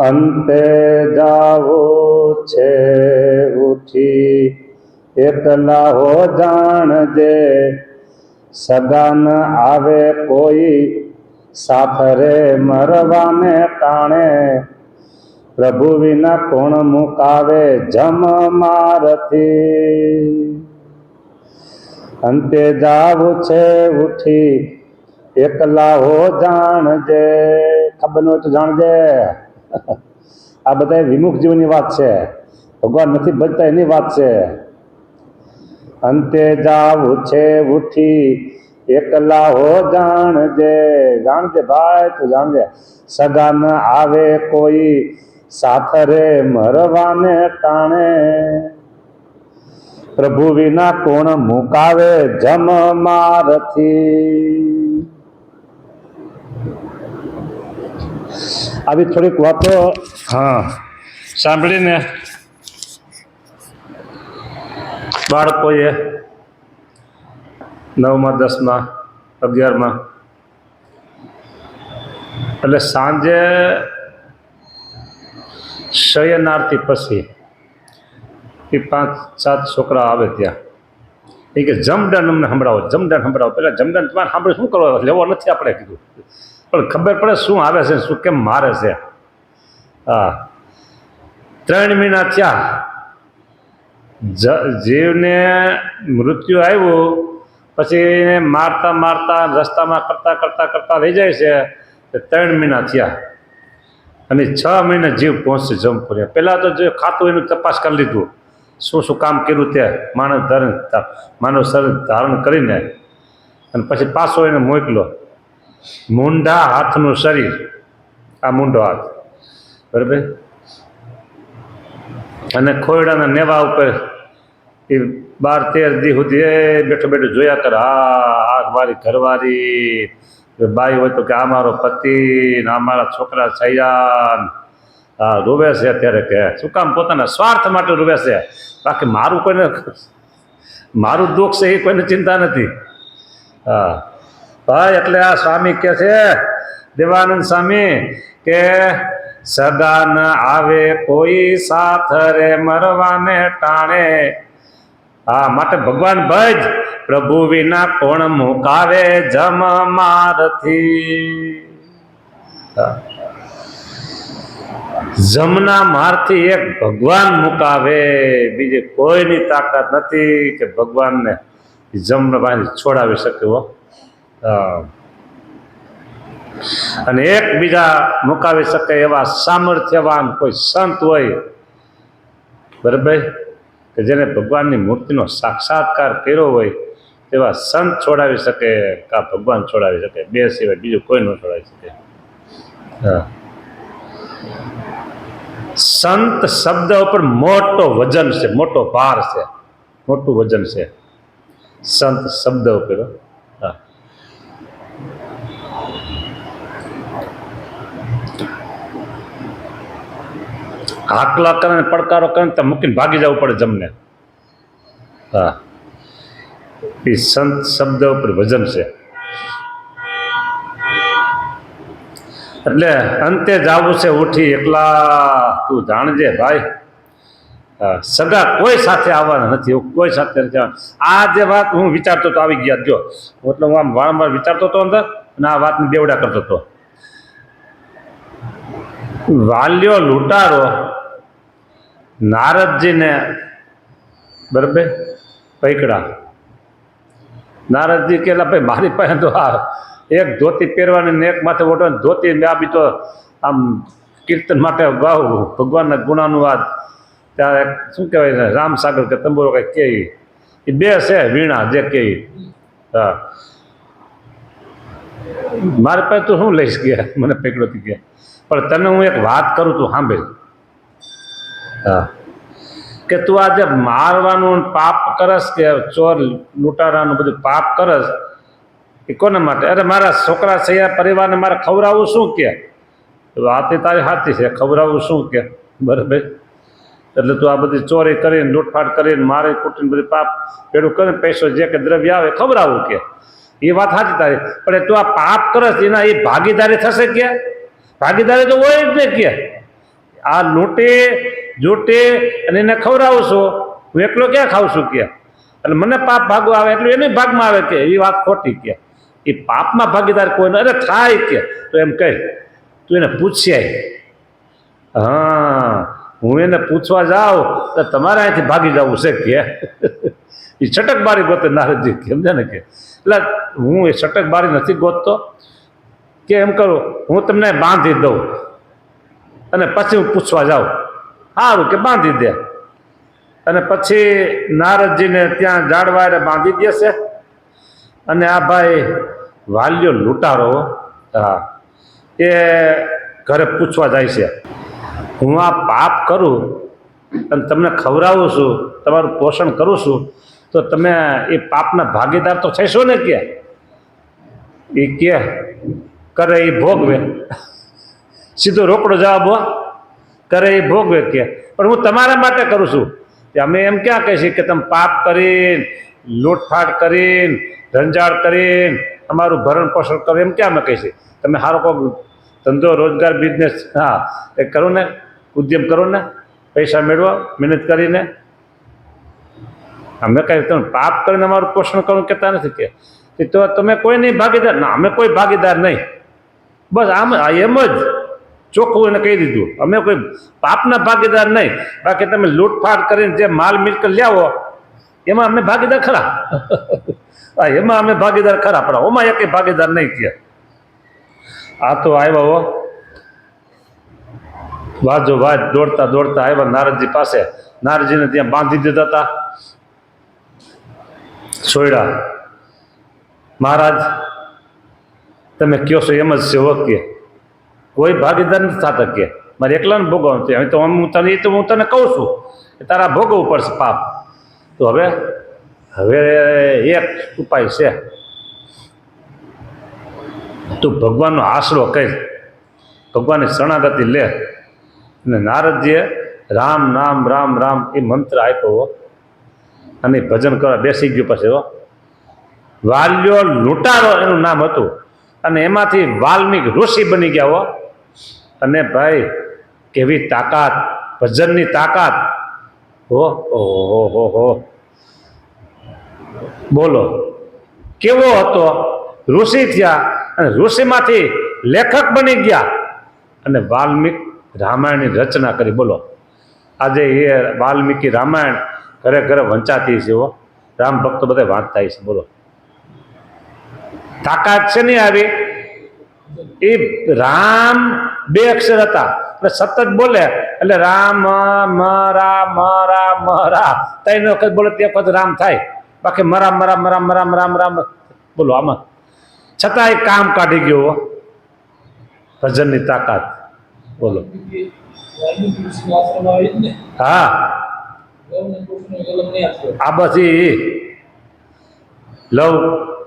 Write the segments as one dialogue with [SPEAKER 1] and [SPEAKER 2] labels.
[SPEAKER 1] અંતે જાવો છે ઉઠી એકલા હો જાણજે, સગાન આવે કોઈ સાથ રે મરવાને ટાણે, પ્રભુ વિના કોણ મુકાવે જમ મારથી. અંતે જાવું છે ઉઠી એકલા હો જાણજે. ખબર ન હોય તો જાણજે. આ બધા વિમુખ જીવની વાત છે, ભગવાન નથી ભજતા એની વાત છે. અંતે જાવું છે ઉઠી એકલા હો જાણજે, જાણજે ભાઈ તું જાણજે. સગા ન આવે કોઈ સાથ રે મરવાને ટાણે, પ્રભુ વિના કોણ મુકાવે જમ મારથી. આવી થોડીક વાતો સાંભળીને બાળકોએ 9મા 10મા 11મા એટલે સાંજે શયનાર્થી પછી એ 5-7 છોકરા આવે ત્યાં એ કે જમદાન અમને સંભળાવો, જમદાન સંભળાવો. પેલા જમદાન તમારે સાંભળે શું કરવા લેવો નથી આપણે કીધું, પણ ખબર પડે શું આવે છે, શું કેમ મારે છે. 3 મહિના થયા, જીવને મૃત્યુ આવ્યું પછી એને મારતા મારતા રસ્તામાં કરતા કરતા કરતા રહી જાય છે. 3 મહિના થયા અને 6 મહિને જીવ પહોંચશે જમપુર. પહેલાં તો જે ખાતું એનું તપાસ કરી લીધું, શું શું કામ કર્યું તે માનવ શરીર ધારણ કરીને, અને પછી પાછો એને મોકલો. મૂંઢા હાથનું શરીર, આ મૂંઢો હાથ બરાબર, અને ખોયડાના નેવા ઉપર એ 12-13 દી સુધી એ બેઠો બેઠો જોયા કરે. આ મારી ઘરવાળી બાઈ હોય તો કે આ મારો પતિ ને આ મારા છોકરા છૈયા રોવે છે અત્યારે, કે શું કામ પોતાના સ્વાર્થ માટે રોવે છે, બાકી મારું કોઈને મારું દુઃખ છે એ કોઈને ચિંતા નથી. ભાઈ એટલે આ સ્વામી કે છે, દેવાનંદ સ્વામી કે સગા ન આવે કોઈ સાથ રે મરવાને ટાણે. માટે ભગવાન ભજ, પ્રભુ વિના કોણ મુકાવે જમ મારથી. જમના મારથી એક ભગવાન મુકાવે, બીજી કોઈની તાકાત નથી કે ભગવાનને જમવાની છોડાવી શકે. અને એક બીજા મુકાવી શકે એવા સામર્થ્યવાન કોઈ સંત હોય બરાબર, કે જેને ભગવાનની મૂર્તિનો સાક્ષાત્કાર કર્યો હોય તેવા સંત છોડાવી શકે, કા ભગવાન છોડાવી શકે. બે સિવાય બીજું કોઈ ન છોડાવી શકે. સંત શબ્દ ઉપર મોટો વજન છે, મોટો ભાર છે, મોટું વજન છે સંત શબ્દ ઉપર. હાકલા કરે ને પડકારો કરે ને તો મૂકીને ભાગી જવું પડે જમને. એ સંત શબ્દ ઉપર વજન છે. એટલે અંતે જાવું છે ઉઠી એકલા તું જાણજે ભાઈ. સગા કોઈ સાથે આવવાના નથી, કોઈ સાથે નથી. આ જે વાત હું વિચારતો તો આવી ગયા જો, એટલે હું આમ વારંવાર વિચારતો હતો અંદર અને આ વાતને બેવડા કરતો હતો. વાલ્યો લૂંટારો નારદજીને બરાબર પૈકડા. નારદજી કહેલા ભાઈ મારી પાસે તો આ એક ધોતી પહેરવાની ને એક માથે ઓઢવાની ધોતી, આ બી તો આમ કીર્તન માટે ગાવું ભગવાનના ગુણાનું વાત. ત્યારે શું કહેવાય ને, રામસાગર કે તંબુરો કંઈક કહે, એ બે છે વીણા જે કહે. મારી પાસે તું શું લઈશ ગયા, મને પૈકડોથી ગયા. પણ તને હું એક વાત કરું તું સાંભળ. કે તું આજે મારવાનું પાપ કરસ કે ચોર લૂંટારાનું બધું પાપ કરસ એ કોને માટે? અરે મારા છોકરા સૈયા પરિવારને મારે ખવડાવવું શું કે? વાત એ તારી સાચી છે, ખવડાવવું શું કે બરાબર. એટલે તું આ બધી ચોરી કરીને લૂંટફાટ કરીને મારે કુટીને બધી પાપ ભેડું કરીને પૈસો જે કે દ્રવ્ય આવે ખવડાવવું કે, એ વાત સાચી તારી. પણ તું આ પાપ કરસ એના એ ભાગીદારી થશે કે? ભાગીદારી તો હોય જ ને કે. આ લૂંટે જૂટે અને એને ખવડાવું છું, હું એકલો ક્યાં ખાઉં છું કે, એટલે મને પાપ ભાગવા આવે એટલું એને ભાગમાં આવે કે, એ વાત ખોટી કે, એ પાપમાં ભાગીદાર કોઈ અરે થાય કે, તો એમ કહે તું એને પૂછ્યા. હા, હું એને પૂછવા જાઉં તો તમારે અહીંથી ભાગી જવું છે કે એ છટકબારી ગોતે નારદજી સમજે ને કે, એટલે હું એ છટકબારી નથી ગોતતો કે એમ કરું હું તમને બાંધી દઉં અને પછી હું પૂછવા જાઉં. સારું કે બાંધી દે. અને પછી નારદજીને ત્યાં ઝાડવારે બાંધી દે છે. અને આ ભાઈ વાલ્યો લૂંટારો, હા, એ ઘરે પૂછવા જાય છે, હું આ પાપ કરું અને તમને ખવડાવું છું, તમારું પોષણ કરું છું, તો તમે એ પાપના ભાગીદાર તો થશો ને કે, એ કે કરે એ ભોગવે. સીધો રોકડો જવાબ હો, કરે એ ભોગવે કે, પણ હું તમારા માટે કરું છું. અમે એમ ક્યાં કહીએ છીએ કે તમે પાપ કરીને લૂંટફાટ કરીને રંજાડ કરીને અમારું ભરણ પોષણ કરો, એમ ક્યાં અમે કહીએ છીએ. તમે સારો કોઈ ધંધો રોજગાર બિઝનેસ હા એ કરો ને, ઉદ્યમ કરો ને, પૈસા મેળવો મહેનત કરીને. અમે કહીએ તમે પાપ કરીને અમારું પોષણ કરવું કહેતા નથી કે, તો તમે કોઈ નહીં ભાગીદાર ના, અમે કોઈ ભાગીદાર નહીં. બસ આમ એમ જ ચોખ્ખું એને કહી દીધું, અમે કોઈ પાપના ભાગીદાર નહીં. બાકી તમે લૂંટફાટ કરીને જે માલ મિલકત લાવો એમાં અમે ભાગીદાર ખરા. હા, એમાં અમે ભાગીદાર ખરા, પણ ઓમાં એક ભાગીદાર નહીં કે. આ તો આવ્યા હો વાજો વાજ દોડતા દોડતા આવ્યા નારદજી પાસે. નારદજીને ત્યાં બાંધી દીધા હતા સોયડા. મહારાજ તમે કયો છો એમ જ છે હો કે, કોઈ ભાગીદાર નથી થતા કે, મારે એકલાને ભોગવવાનું છે. હવે તો હું તને એ તો હું તને કહું છું કે તારા ભોગવવું પડશે પાપ. તો હવે એક ઉપાય છે, તું ભગવાનનો આશરો કર, ભગવાનની શરણાગતિ લે. અને નારદજીએ રામ નામ રામ રામ એ મંત્ર આપ્યો અને ભજન કરવા બેસી ગયો. પછી વાલ્યો લૂંટારો એનું નામ હતું, અને એમાંથી વાલ્મીક ઋષિ બની ગયા હો. અને ભાઈ કેવી તાકાત, ભજનની તાકાત હો હો બોલો કેવો હતો. ઋષિ થયા અને ઋષિમાંથી લેખક બની ગયા અને વાલ્મીક રામાયણની રચના કરી. બોલો આજે એ વાલ્મીકી રામાયણ ઘરે ઘરે વંચાતી છે હો, રામ ભક્તો બધા વાંચતા છે. બોલો તાકાત છે નહીં આવી. એ રામ બે અક્ષર હતા એટલે સતત બોલે એટલે રામ મરા મરા મરા ત્રણ વખત બોલે તે વખત રામ થાય. બાકી મરા મરા મરા મરા રામ રામ બોલો આમાં છતાં એ કામ કાઢી ગયો ભજનની તાકાત. બોલો હા, આ બધી લવ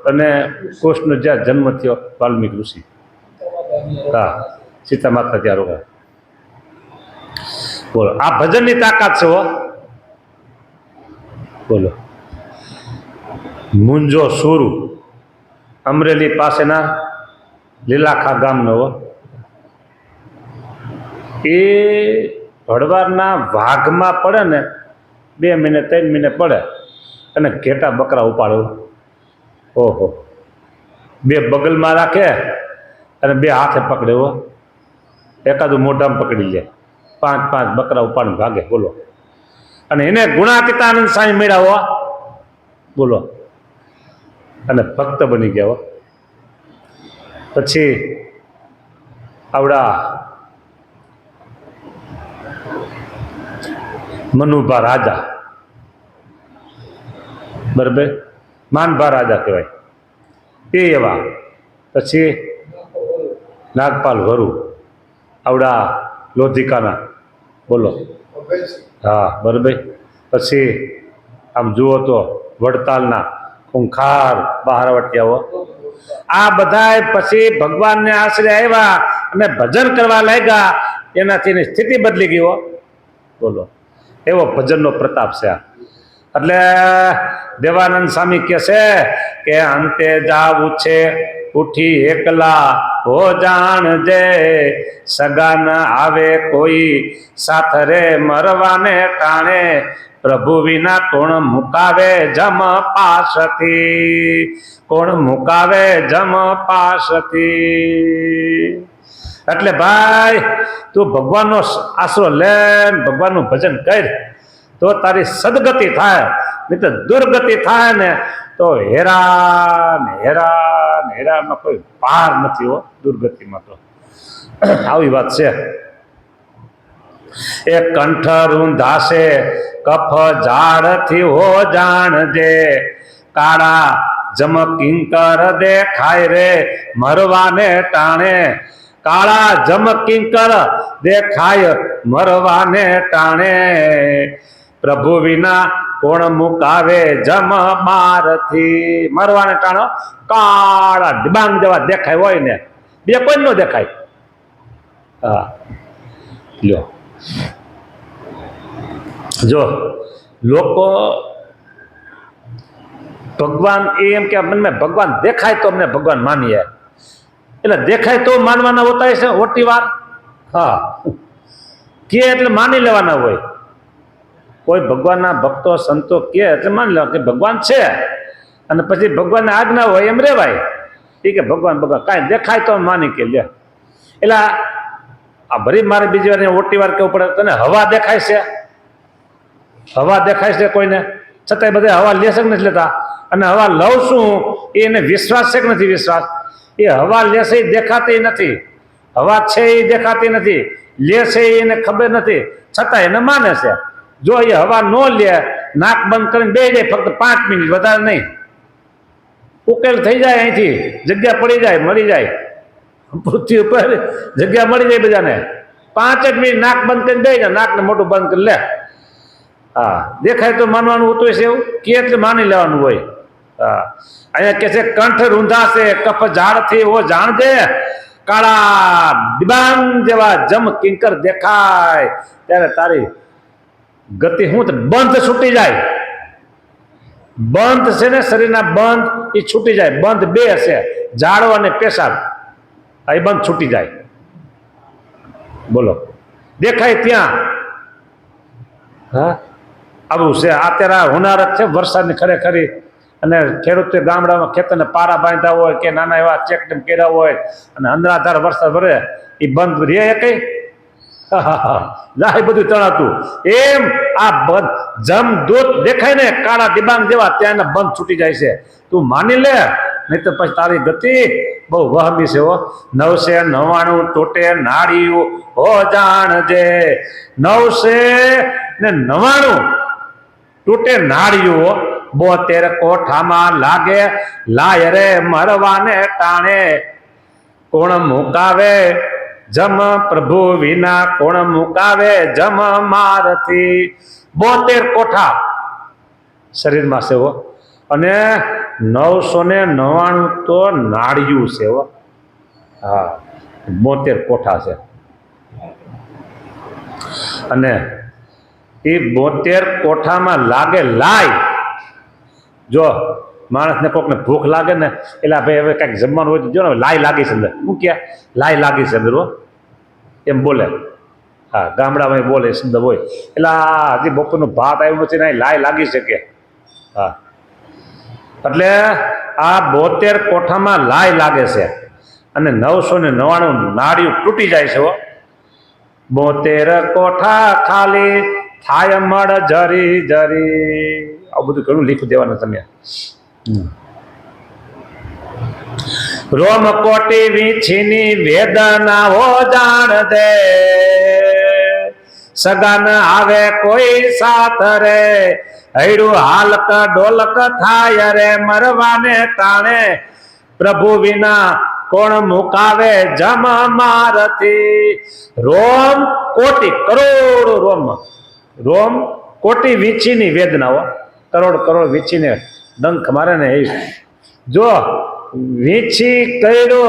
[SPEAKER 1] અને કૃષ્ણ જ્યાં જન્મ થયો વાલ્મીક ઋષિ, હા, સીતા માતા ત્યાં રોકા. બોલો આ ભજનની તાકાત છે હો. બોલો મુંજો સુરુ અમરેલી પાસેના લીલાખા ગામનો હો. એ ભડવારના વાઘમાં પડે ને 2 મહિને 3 મહિને પડે અને ઘેટા બકરા ઉપાડે. ઓહો, 2 બગલમાં રાખે અને 2 હાથે પકડે હો. એકાદું મોઢામાં પકડી લે, 5 બકરા ઉપાડીને ભાગે. બોલો અને એને ગુણાતીતાનંદ સ્વામી મળ્યા હો. બોલો અને ભક્ત બની ગયા હો. પછી આવડા મનુભા રાજા, બરાબર, માનભા રાજા કહેવાય એ એવા. પછી નાગપાલ વરુ આવડા લોધિકાના. બોલો હા, બરાબર. પછી આમ જુઓ તો વડતાલના ખૂંખાર બહારવટિયાઓ. આ બધા પછી ભગવાનને આશરે આવ્યા અને ભજન કરવા લાગ્યા, એનાથી એની સ્થિતિ બદલી ગઈ હો. બોલો એવો ભજનનો પ્રતાપ છે. એટલે દેવાનંદ સ્વામી કહે છે કે અંતે જાવું છે ઉઠી એકલા હો જાણજે, સગા ન આવે કોઈ સાથ રે મરવાને ટાણે, પ્રભુ વિના કોણ મુકાવે જમ પાસથી, કોણ મુકાવે જમ પાસથી. એટલે ભાઈ તું ભગવાનનો આશરો લે, ભગવાનનું ભજન કર તો તારી સદગતિ થાય, નહીં તો દુર્ગતિ થાય ને તો હેરાન હેરાન હેરાનમાં કોઈ પાર નથી હો, દુર્ગતિમાં તો આવી વાત છે. એ કંઠ રૂંધાશે કફ ઝાડથી હો જાણજે, કાળા જમ કિંકર દેખાય રે મરવાને ટાણે, કાળા જમ કિંકર દેખાય મરવાને ટાણે, પ્રભુ વિના કોણ મુકાવે જમ મારથી. મરવાને ટાણો કાળા ડિબાંગ જેવા દેખાય હોય ને, બે કોઈ ન દેખાય. હા લ્યો, જો લોકો ભગવાન એમ કે મને ભગવાન દેખાય તો અમને ભગવાન માનીએ, એટલે દેખાય તો માનવાના હોતા છે ઓટી વાર. હા કે એટલે માની લેવાના હોય. કોઈ ભગવાનના ભક્તો સંતો કે એટલે માની લેવા કે ભગવાન છે, અને પછી ભગવાનને આજ્ઞા હોય એમ રેવાય. એ કે ભગવાન ભગવાન કાંઈ દેખાય તો માની કે લે. એટલે આ ભરી મારે બીજી વાર ઓટી વાર કેવું પડે, તને હવા દેખાય છે, હવા દેખાય છે કોઈને, છતાંય બધા હવા લેશે કે નથી લેતા, અને હવા લઉં છું એને વિશ્વાસ છે કે નથી વિશ્વાસ. એ હવા લેશે એ દેખાતી નથી, હવા છે એ દેખાતી નથી, લેશે એને ખબર નથી, છતાં એને માને છે. જો એ હવા ન લે, નાક બંધ કરીને બે જાય ફક્ત 5 મિનિટ, વધારે નહીં, ઉકેલ થઈ જાય, અહીંથી જગ્યા પડી જાય, મળી જાય, પૃથ્વી ઉપર જગ્યા મળી જાય બધાને. 5 જ મિનિટ નાક બંધ કરીને બે જાય, નાકને મોટું બંધ કરી લે. હા દેખાય તો માનવાનું હોતું હશે, એવું કે એટલે માની લેવાનું હોય. હા અહીંયા કે છે કંઠ રૂંધાશે કફ ઝાડથી હો જાણજે, કાળા ડિબાંગ જેવા જમ કિંકર દેખાય ત્યારે તારી ગતિ શું બંધ છૂટી જાય. બંધ છે ને શરીરના બંધ એ છૂટી જાય. બંધ બે હશે, ઝાડો અને પેશાબ, એ બંધ છૂટી જાય. બોલો દેખાય ત્યાં. હા આવું છે. અત્યારે હોનારત છે વરસાદની ખરેખરી, અને ખેડૂતો ગામડામાં ખેતરને પારા બાંધ્યા હોય કે નાના એવા ચેકડેમ કર્યા હોય અને અંધરાધાર વરસાદ ભરે, એ બંધ રે કઈ જાય બધું તણાતું. એમ આ બંધ જમ દૂત દેખાય ને કાળા દિબાંગ જેવા, ત્યાં બંધ છૂટી જાય છે. તું માની લે, નહીં તો પછી તારી ગતિ બહુ વહમી છે. 999 તૂટે નાળિયું હો જાણજે, 999 તૂટે નાળિયું, 72 કોઠામાં લાગે લાય રે મરવાને ટાણે, કોણ મુકાવે જમ પ્રભુ વિના, કોણ મુકાવે જમ મારથી. 72 કોઠા શરીરમાં છે હો, અને 999 તો નાળિયું છે હો. હા 72 કોઠા છે, અને એ 72 કોઠામાં લાગે લાય. જો માણસને કોકને ભૂખ લાગે ને, એટલે ભાઈ હવે કાંઈક જમવાનું હોય તો જો ને લાય લાગી છે અંદર, શું કે લાય લાગી છે અંદર હો, એમ બોલે. હા ગામડામાં બોલે શબ્દ હોય, એટલે હજી બપોરનું ભાત આવ્યું નથી ને લાય લાગી શકે. હા એટલે આ 72 કોઠામાં લાય લાગે છે, અને 999 નાળિયું તૂટી જાય છે હો. 72 કોઠા ખાલી થાય મળ જરી જરી. આવું બધું ઘણું લીખી દેવાનું તમે. રોમ કોટી વીછીની વેદના હો જાણ દે, સગન આવે કોઈ સાથ રે, હૈડું હાલક ડોલક થાય રે મરવાને ટાણે, પ્રભુ વિના કોણ મુકાવે જમ મારથી. રોમ કોટી કરોડો રોમ, રોમ કોટી વીછીની વેદનાઓ, કરોડ કરોડ વીછીને ડંખ મારે ને એ. જો વીછી કયડો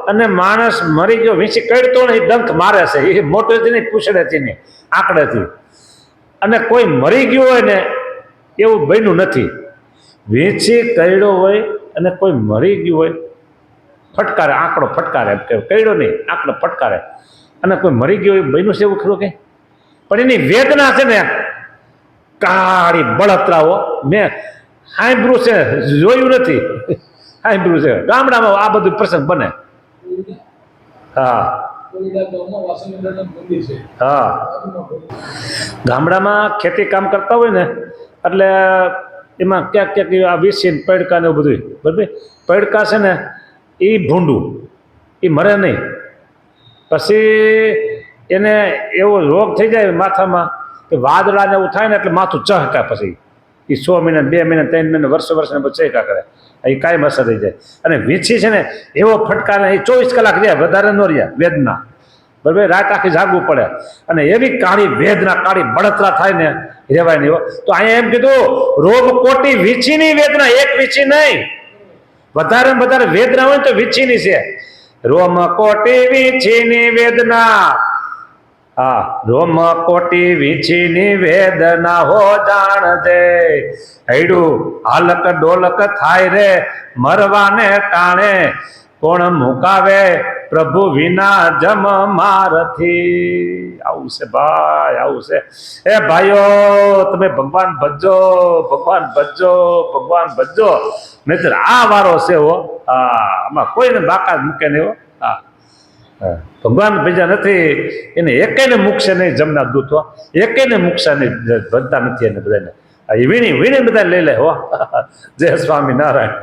[SPEAKER 1] અને માણસ મરી ગયો, વીછી કયડતો ને એ ડંખ મારે છે, એ મોટેથી નહીં પૂછડેથી નહીં આંકડેથી. અને કોઈ મરી ગયું હોય ને એવું બન્યું નથી. વીછી કયડો હોય અને કોઈ મરી ગયું હોય ફટકારે, આંકડો ફટકારે, એમ કે કઈડો નહીં, આંકડો ફટકારે. અને કોઈ મરી ગયો એ બન્યું છે એવું ખરું કે? પણ એની વેદના છે ને કાળી બળતરાઓ મેં સાંભળ્યું છે, જોયું નથી, સાંભળ્યું છે. ગામડામાં આ બધું પ્રસંગ બને. હા હા, ગામડામાં ખેતી કામ કરતા હોય ને એટલે એમાં ક્યાંક ક્યાંક આ વીસીને પૈડકા ને એવું બધું, બરાબર. પૈડકા છે ને એ ભૂંડું, એ મરે નહીં. પછી એને એવો રોગ થઈ જાય માથામાં કે વાદળાને એવું થાય ને એટલે માથું ચહકા. પછી એ 6 મહિના, 2 મહિના, 3 મહિના, વર્ષને પછી ચહકા કરે. એ કાંઈ અસર થઈ જાય. અને વીંછી છે ને એવો ફટકારે, એ 24 કલાક રહ્યા, વધારે ન રહ્યા વેદના, બરાબર. રાત આખી જાગવું પડે. અને એવી કાળી વેદના, કાળી બળતરા થાય ને રેવાય નહીં. તો અહીંયા એમ કીધું રોગ કોટી વીંછીની વેદના, એક વીંછી નહીં, વધારે ને વધારે વેદના હોય તો વીંછીની છે. રોમ કોટી વીંછીની વેદના, હા, રોમ કોટી વીંછીની વેદના હો જાણજે. હૈડું હાલક ડોલક થાય રે મરવાને ટાણે, કોણ મુકાવે પ્રભુ વિના જમ મારથી. આવું છે ભાઈ, આવું છે. એ ભાઈઓ, તમે ભગવાન ભજજો, ભગવાન ભજજો, ભગવાન ભજજો, નહીતર આ વારો છે હો. હા, આમાં કોઈને બાકાત મૂકે નહીં હો. હા, ભગવાન ભેજા નથી એને એકેયને મૂકશે નહીં. જમના દૂતો એકેયને મૂકશે નહીં, ભજતા નથી એને બધાને. વીણી વીણી બધા લઈ લે હો. જય સ્વામિનારાયણ.